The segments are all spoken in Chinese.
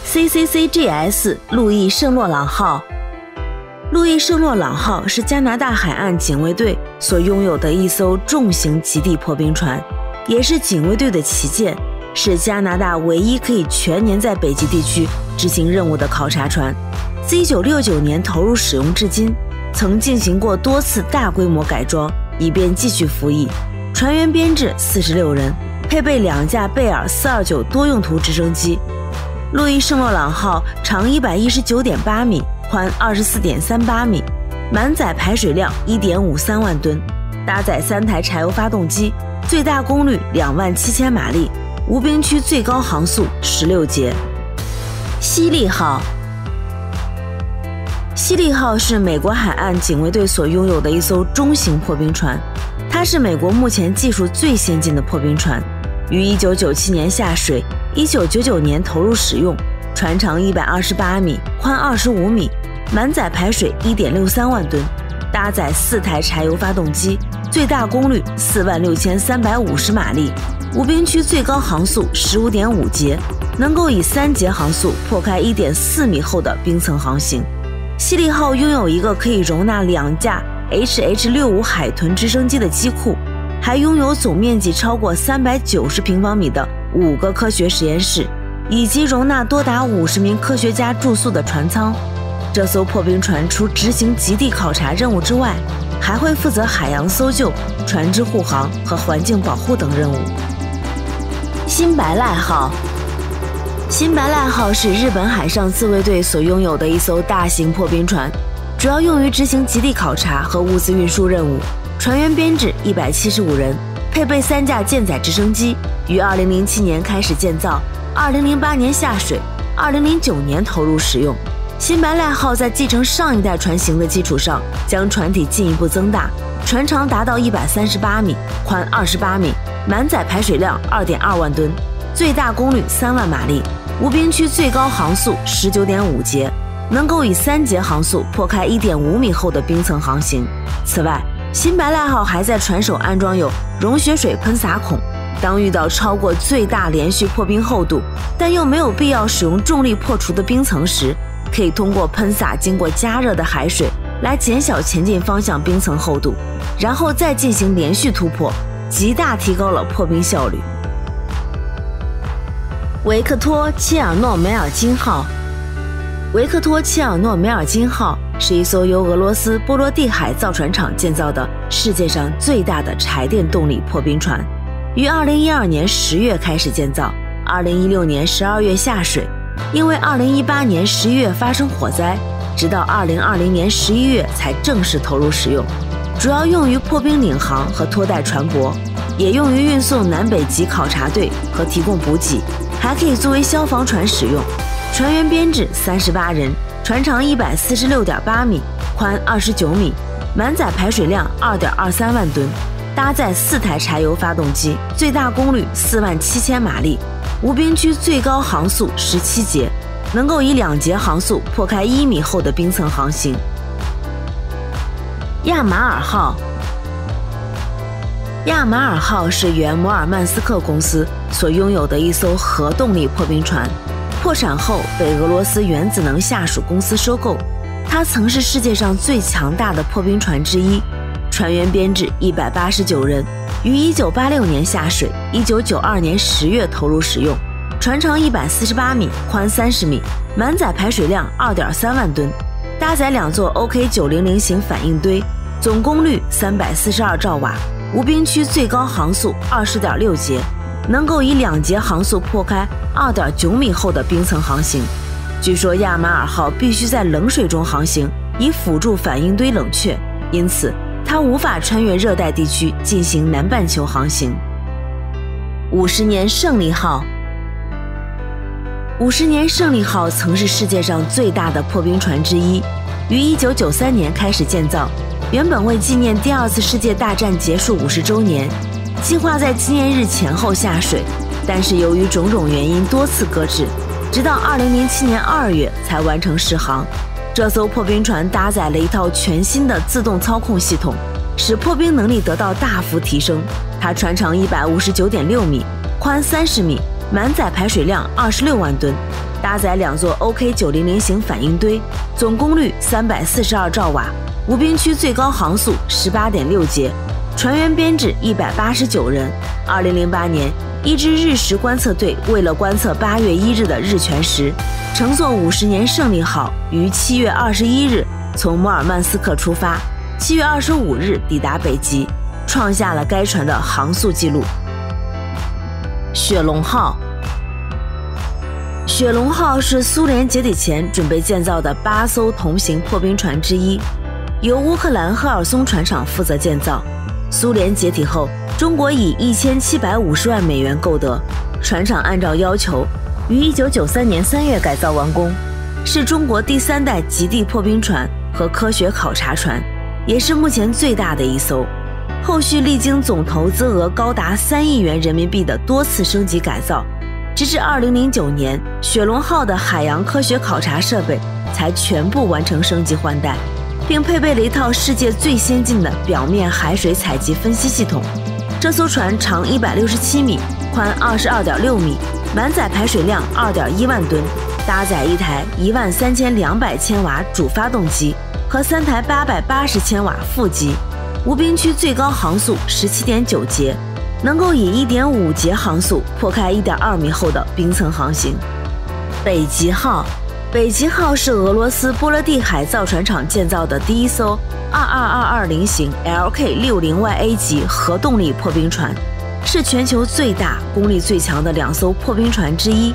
CCCGS 路易圣洛朗号。路易圣洛朗号是加拿大海岸警卫队所拥有的一艘重型极地破冰船，也是警卫队的旗舰，是加拿大唯一可以全年在北极地区执行任务的考察船。自1969年投入使用至今，曾进行过多次大规模改装，以便继续服役。船员编制46人，配备2架贝尔429多用途直升机。路易圣洛朗号长119.8米，宽24.38米，满载排水量1.53万吨，搭载3台柴油发动机，最大功率27000马力，无冰区最高航速16节。西利号。西利号是美国海岸警卫队所拥有的一艘中型破冰船，它是美国目前技术最先进的破冰船，于1997年下水，1999年投入使用，船长128米，宽25米，满载排水1.63万吨，搭载4台柴油发动机，最大功率46350马力，无冰区最高航速15.5节，能够以3节航速破开1.4米厚的冰层航行。西利号拥有一个可以容纳2架 HH-65海豚直升机的机库，还拥有总面积超过390平方米的5个科学实验室，以及容纳多达50名科学家住宿的船舱。这艘破冰船除执行极地考察任务之外，还会负责海洋搜救、船只护航和环境保护等任务。新白濑号。新白濑号是日本海上自卫队所拥有的一艘大型破冰船，主要用于执行极地考察和物资运输任务。船员编制175人，配备3架舰载直升机，于2007年开始建造，2008年下水，2009年投入使用。新白濑号在继承上一代船型的基础上，将船体进一步增大，船长达到138米，宽28米，满载排水量2.2万吨，最大功率3万马力，无冰区最高航速19.5节，能够以3节航速破开1.5米厚的冰层航行。此外，新白濑号还在船首安装有溶血水喷洒孔，当遇到超过最大连续破冰厚度，但又没有必要使用重力破除的冰层时，可以通过喷洒经过加热的海水来减小前进方向冰层厚度，然后再进行连续突破，极大提高了破冰效率。维克托·切尔诺梅尔金号。维克托·切尔诺梅尔金号是一艘由俄罗斯波罗的海造船厂建造的世界上最大的柴电动力破冰船，于2012年10月开始建造，2016年12月下水，因为2018年11月发生火灾，直到2020年11月才正式投入使用，主要用于破冰领航和拖带船舶，也用于运送南北极考察队和提供补给，还可以作为消防船使用。船员编制38人，船长146.8米，宽29米，满载排水量2.23万吨，搭载4台柴油发动机，最大功率47000马力，无冰区最高航速17节，能够以2节航速破开1米厚的冰层航行。亚马尔号。亚马尔号是原摩尔曼斯克公司所拥有的一艘核动力破冰船，破产后被俄罗斯原子能下属公司收购。它曾是世界上最强大的破冰船之一，船员编制189人，于1986年下水，1992年10月投入使用，船长148米，宽30米，满载排水量2.3万吨，搭载2座 OK900 型反应堆，总功率342兆瓦，无冰区最高航速20.6节，能够以2节航速破开2.9米厚的冰层航行。据说亚马尔号必须在冷水中航行，以辅助反应堆冷却，因此它无法穿越热带地区进行南半球航行。50年胜利号。50年胜利号曾是世界上最大的破冰船之一，于1993年开始建造，原本为纪念第2次世界大战结束50周年，计划在纪念日前后下水，但是由于种种原因多次搁置，直到2007年2月才完成试航。这艘破冰船搭载了一套全新的自动操控系统，使破冰能力得到大幅提升。它船长159.6米，宽30米，满载排水量26万吨，搭载2座 OK900型反应堆，总功率342兆瓦，无冰区最高航速18.6节，船员编制189人。2008年，一支日食观测队为了观测8月1日的日全食，乘坐50年胜利号于7月21日从摩尔曼斯克出发，7月25日抵达北极，创下了该船的航速纪录。雪龙号，雪龙号是苏联解体前准备建造的8艘同型破冰船之一，由乌克兰赫尔松船厂负责建造。苏联解体后，中国以1750万美元购得，船厂按照要求于1993年3月改造完工，是中国第3代极地破冰船和科学考察船，也是目前最大的一艘。后续历经总投资额高达3亿元人民币的多次升级改造，直至2009年，雪龙号的海洋科学考察设备才全部完成升级换代，并配备了一套世界最先进的表面海水采集分析系统。这艘船长167米，宽22.6米，满载排水量2.1万吨，搭载一台13200千瓦主发动机和3台880千瓦副机，无冰区最高航速17.9节，能够以1.5节航速破开1.2米厚的冰层航行。北极号，北极号是俄罗斯波罗的海造船厂建造的第一艘22220型 LK60YA 级核动力破冰船，是全球最大、功力最强的2艘破冰船之一，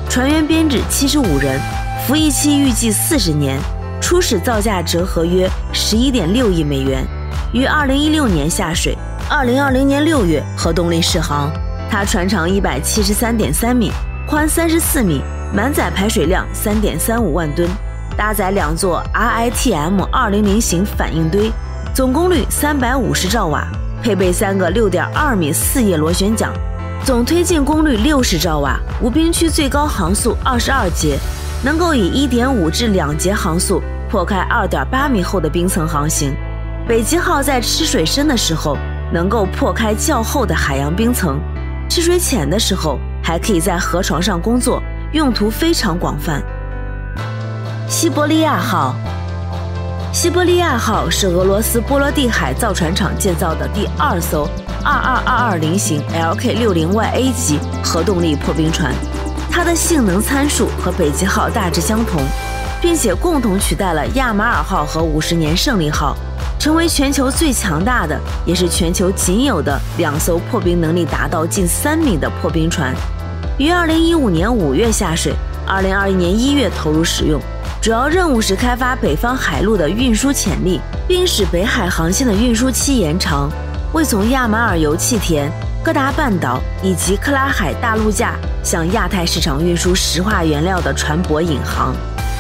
船员编制75人，服役期预计40年，初始造价折合约11.6亿美元，于2016年下水，2020年6月核动力试航。它船长173.3米，宽34米，满载排水量3.35万吨，搭载2座 RITM200 型反应堆，总功率350兆瓦，配备3个6.2米4叶螺旋桨，总推进功率60兆瓦，无冰区最高航速22节，能够以1.5至2节航速破开2.8米厚的冰层航行。北极号在吃水深的时候能够破开较厚的海洋冰层，吃水浅的时候还可以在河床上工作，用途非常广泛。西伯利亚号，西伯利亚号是俄罗斯波罗的海造船厂建造的第2艘22220型 LK60YA 级核动力破冰船，它的性能参数和北极号大致相同，并且共同取代了亚马尔号和50年胜利号，成为全球最强大的，也是全球仅有的2艘破冰能力达到近3米的破冰船。于2015年5月下水，2021年1月投入使用。主要任务是开发北方海路的运输潜力，并使北海航线的运输期延长，为从亚马尔油气田、哥达半岛以及克拉海大陆架向亚太市场运输石化原料的船舶引航。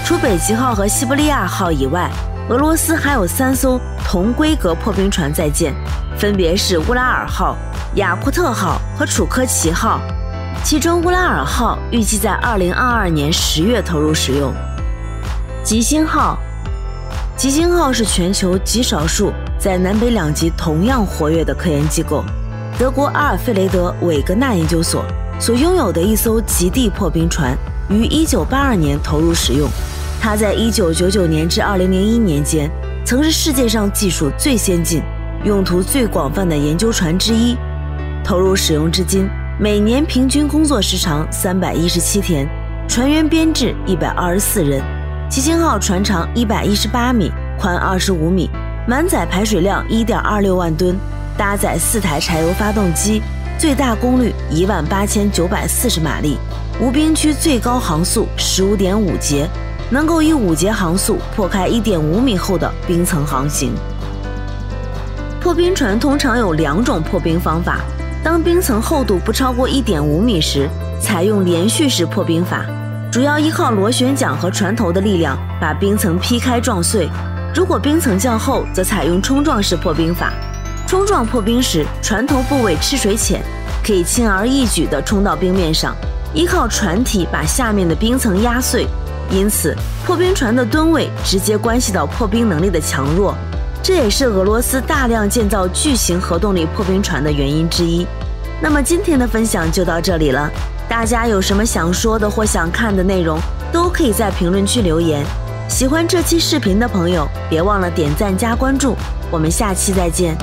除北极号和西伯利亚号以外，俄罗斯还有3艘同规格破冰船在建，分别是乌拉尔号、雅库特号和楚科奇号，其中乌拉尔号预计在2022年10月投入使用。吉星号，吉星号是全球极少数在南北两极同样活跃的科研机构，德国阿尔费雷德韦格纳研究所所拥有的一艘极地破冰船，于1982年投入使用。它在1999年至2001年间，曾是世界上技术最先进、用途最广泛的研究船之一。投入使用至今，每年平均工作时长317天，船员编制124人。吉星号船长118米，宽25米，满载排水量1.26万吨，搭载4台柴油发动机，最大功率18940马力，无冰区最高航速15.5节，能够以5节航速破开1.5米厚的冰层航行。破冰船通常有2种破冰方法，当冰层厚度不超过1.5米时，采用连续式破冰法，主要依靠螺旋桨和船头的力量把冰层劈开撞碎。如果冰层较厚，则采用冲撞式破冰法。冲撞破冰时，船头部位吃水浅，可以轻而易举地冲到冰面上，依靠船体把下面的冰层压碎。因此，破冰船的吨位直接关系到破冰能力的强弱，这也是俄罗斯大量建造巨型核动力破冰船的原因之一。那么今天的分享就到这里了。大家有什么想说的或想看的内容，都可以在评论区留言。喜欢这期视频的朋友，别忘了点赞加关注，我们下期再见。